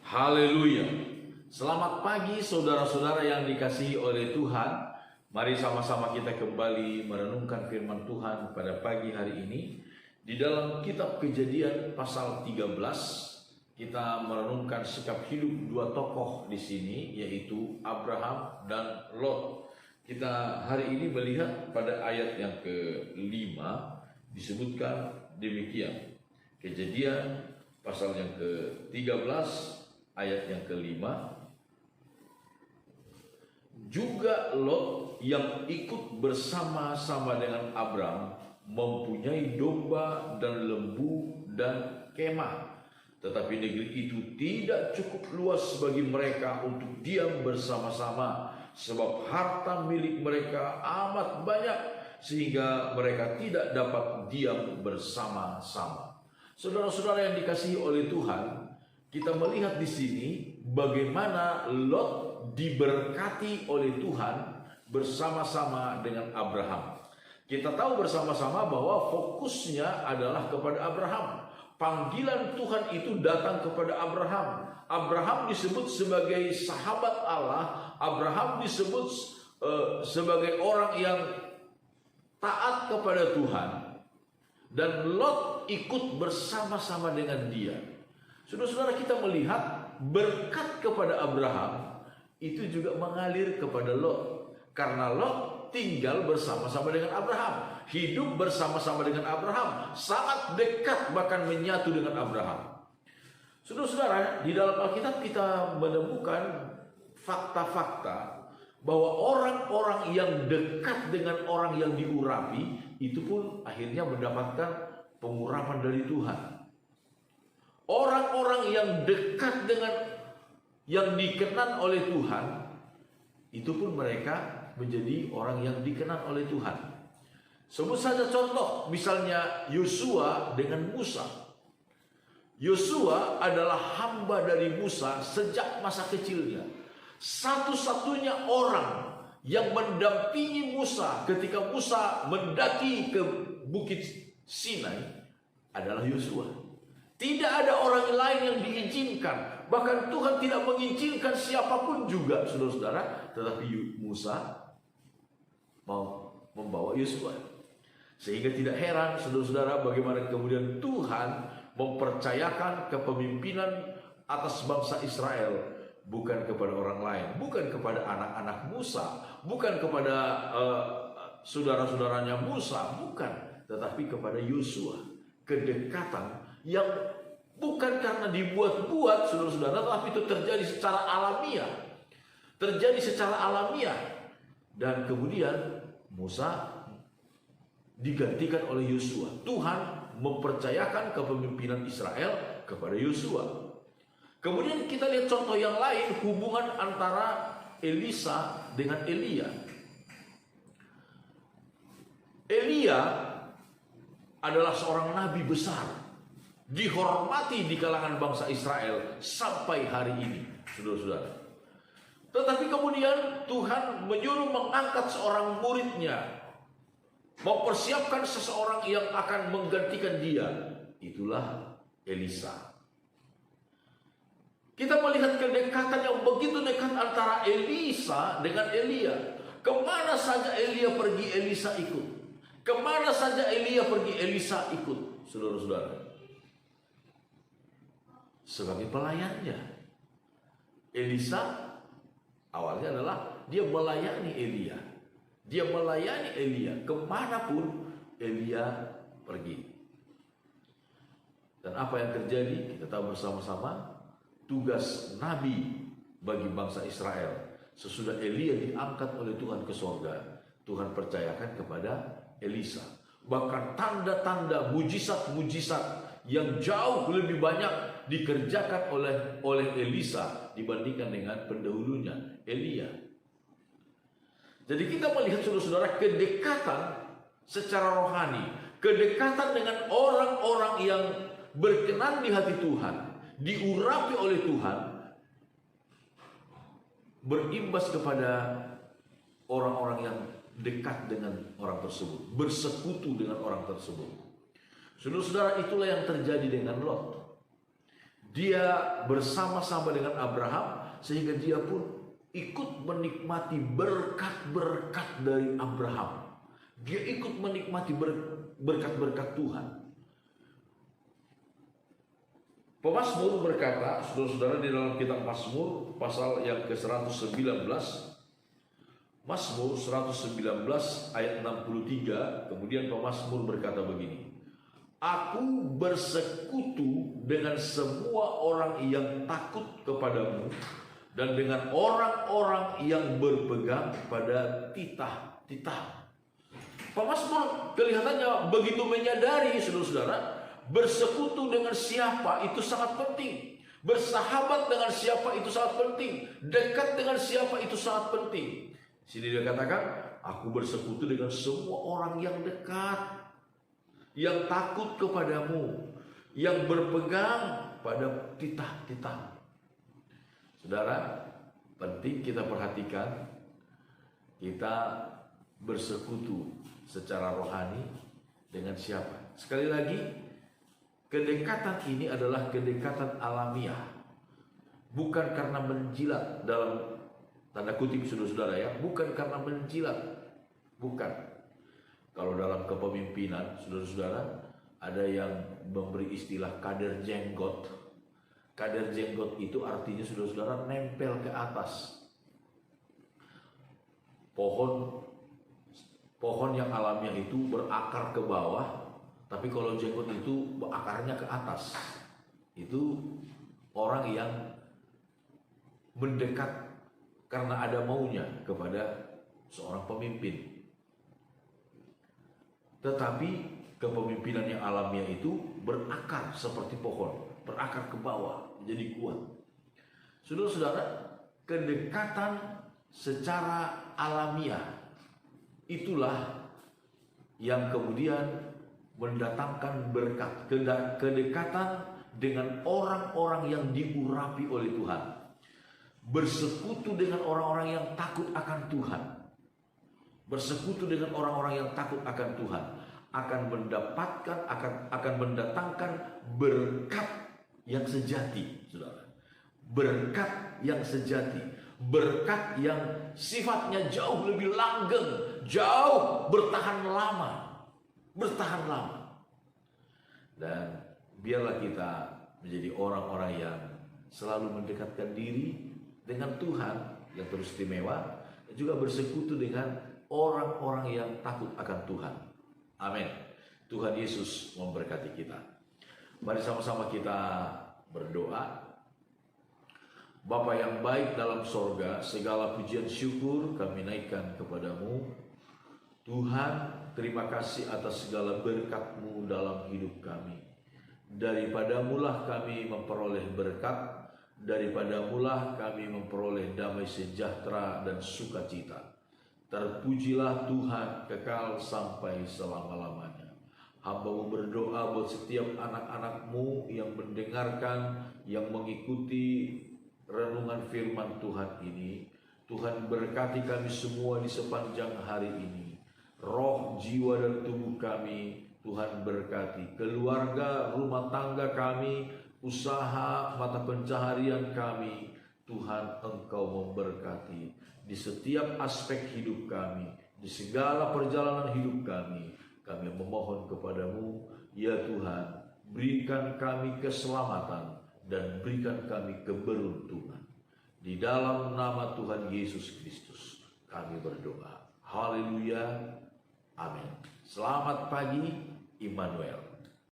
Haleluya. Selamat pagi saudara-saudara yang dikasihi oleh Tuhan. Mari sama-sama kita kembali merenungkan firman Tuhan pada pagi hari ini. Di dalam kitab Kejadian pasal 13, kita merenungkan sikap hidup dua tokoh di sini, yaitu Abraham dan Lot. Kita hari ini melihat pada ayat yang ke-5 disebutkan demikian. Kejadian pasal yang ke-13 ayat yang ke-5, juga Lot yang ikut bersama-sama dengan Abram mempunyai domba dan lembu dan kemah. Tetapi negeri itu tidak cukup luas bagi mereka untuk diam bersama-sama, sebab harta milik mereka amat banyak sehingga mereka tidak dapat diam bersama-sama. Saudara-saudara yang dikasihi oleh Tuhan, kita melihat di sini bagaimana Lot diberkati oleh Tuhan bersama-sama dengan Abraham. Kita tahu bersama-sama bahwa fokusnya adalah kepada Abraham. Panggilan Tuhan itu datang kepada Abraham. Abraham disebut sebagai sahabat Allah. Abraham disebut sebagai orang yang taat kepada Tuhan. Dan Lot ikut bersama-sama dengan dia. Saudara-saudara, kita melihat berkat kepada Abraham itu juga mengalir kepada Lot. Karena Lot tinggal bersama-sama dengan Abraham, hidup bersama-sama dengan Abraham, sangat dekat bahkan menyatu dengan Abraham. Saudara-saudara, di dalam Alkitab kita menemukan fakta-fakta bahwa orang-orang yang dekat dengan orang yang diurapi itu pun akhirnya mendapatkan pengurapan dari Tuhan. Orang-orang yang dekat dengan yang dikenan oleh Tuhan, itu pun mereka menjadi orang yang dikenan oleh Tuhan. Sebut saja contoh, misalnya Yosua dengan Musa. Yosua adalah hamba dari Musa sejak masa kecilnya. Satu-satunya orang yang mendampingi Musa ketika Musa mendaki ke Bukit Sinai adalah Yosua. Tidak ada orang lain yang diizinkan. Bahkan Tuhan tidak mengizinkan siapapun juga, saudara-saudara. Tetapi Musa mau membawa Yosua. Sehingga tidak heran, saudara-saudara, bagaimana kemudian Tuhan mempercayakan kepemimpinan atas bangsa Israel. Bukan kepada orang lain, bukan kepada anak-anak Musa, bukan kepada saudara-saudaranya Musa, bukan. Tetapi kepada Yosua. Kedekatan yang bukan karena dibuat-buat, saudara-saudara, tapi itu terjadi secara alamiah. Terjadi secara alamiah. Dan kemudian Musa digantikan oleh Yosua. Tuhan mempercayakan kepemimpinan Israel kepada Yosua. Kemudian kita lihat contoh yang lain, hubungan antara Elisa dengan Elia. Elia adalah seorang nabi besar, dihormati di kalangan bangsa Israel sampai hari ini, saudara-saudara. Tetapi kemudian Tuhan menyuruh mengangkat seorang muridnya, mempersiapkan seseorang yang akan menggantikan dia. Itulah Elisa. Kita melihat kedekatan yang begitu dekat antara Elisa dengan Elia. Kemana saja Elia pergi, Elisa ikut. Kemana saja Elia pergi, Elisa ikut, saudara-saudara. Sebagai pelayannya. Elisa awalnya adalah dia melayani Elia. Dia melayani Elia kemanapun Elia pergi. Dan apa yang terjadi? Kita tahu bersama-sama, tugas Nabi bagi bangsa Israel. Sesudah Elia diangkat oleh Tuhan ke surga, Tuhan percayakan kepada Elisa. Bahkan tanda-tanda, mujizat-mujizat yang jauh lebih banyak dikerjakan oleh Elisa dibandingkan dengan pendahulunya, Elia. Jadi kita melihat, saudara-saudara, kedekatan secara rohani, kedekatan dengan orang-orang yang berkenan di hati Tuhan, diurapi oleh Tuhan, berimbas kepada orang-orang yang dekat dengan orang tersebut, bersekutu dengan orang tersebut. Saudara-saudara, itulah yang terjadi dengan Lot. Dia bersama-sama dengan Abraham sehingga dia pun ikut menikmati berkat-berkat dari Abraham. Dia ikut menikmati berkat-berkat Tuhan. Pemazmur berkata, saudara-saudara, di dalam kitab Mazmur pasal yang ke-119, Mazmur 119 ayat 63, kemudian pemazmur berkata begini, Aku bersekutu dengan semua orang yang takut kepadamu dan dengan orang-orang yang berpegang pada titah-titah. Pemazmur kelihatannya begitu menyadari, saudara-saudara, bersekutu dengan siapa itu sangat penting. Bersahabat dengan siapa itu sangat penting. Dekat dengan siapa itu sangat penting. Sini dia katakan, aku bersekutu dengan semua orang yang dekat, yang takut kepadamu, yang berpegang pada titah-titah. Saudara, penting kita perhatikan, kita bersekutu secara rohani dengan siapa. Sekali lagi, kedekatan ini adalah kedekatan alamiah, bukan karena menjilat, dalam tanda kutip saudara-saudara ya, bukan karena menjilat, bukan. Kalau dalam kepemimpinan, saudara-saudara, ada yang memberi istilah kader jenggot. Kader jenggot itu artinya, saudara-saudara, nempel ke atas. Pohon yang alamiah itu berakar ke bawah, tapi kalau jenggot itu akarnya ke atas. Itu orang yang mendekat karena ada maunya kepada seorang pemimpin. Tetapi kepemimpinan yang alamiah itu berakar seperti pohon, berakar ke bawah, menjadi kuat. Saudara-saudara, kedekatan secara alamiah itulah yang kemudian mendatangkan berkat. Kedekatan dengan orang-orang yang diurapi oleh Tuhan, bersekutu dengan orang-orang yang takut akan Tuhan, bersekutu dengan orang-orang yang takut akan Tuhan, akan mendapatkan, akan mendatangkan berkat yang sejati, saudara. Berkat yang sejati, berkat yang sifatnya jauh lebih langgeng, jauh bertahan lama, Dan biarlah kita menjadi orang-orang yang selalu mendekatkan diri dengan Tuhan yang terus istimewa, dan juga bersekutu dengan orang-orang yang takut akan Tuhan. Amin. Tuhan Yesus memberkati kita. Mari sama-sama kita berdoa. Bapa yang baik dalam sorga, segala pujian syukur kami naikkan kepadamu. Tuhan, terima kasih atas segala berkat-Mu dalam hidup kami. Daripadamulah kami memperoleh berkat, daripadamulah kami memperoleh damai sejahtera dan sukacita. Terpujilah Tuhan kekal sampai selama-lamanya. Hamba-Mu berdoa buat setiap anak-anak-Mu yang mendengarkan, yang mengikuti renungan firman Tuhan ini. Tuhan berkati kami semua di sepanjang hari ini. Roh, jiwa, dan tubuh kami Tuhan berkati. Keluarga, rumah tangga kami, usaha, mata pencaharian kami, Tuhan Engkau memberkati. Di setiap aspek hidup kami, di segala perjalanan hidup kami memohon kepadamu, ya Tuhan, berikan kami keselamatan dan berikan kami keberuntungan. Di dalam nama Tuhan Yesus Kristus kami berdoa. Haleluya. Amin. Selamat pagi, Immanuel.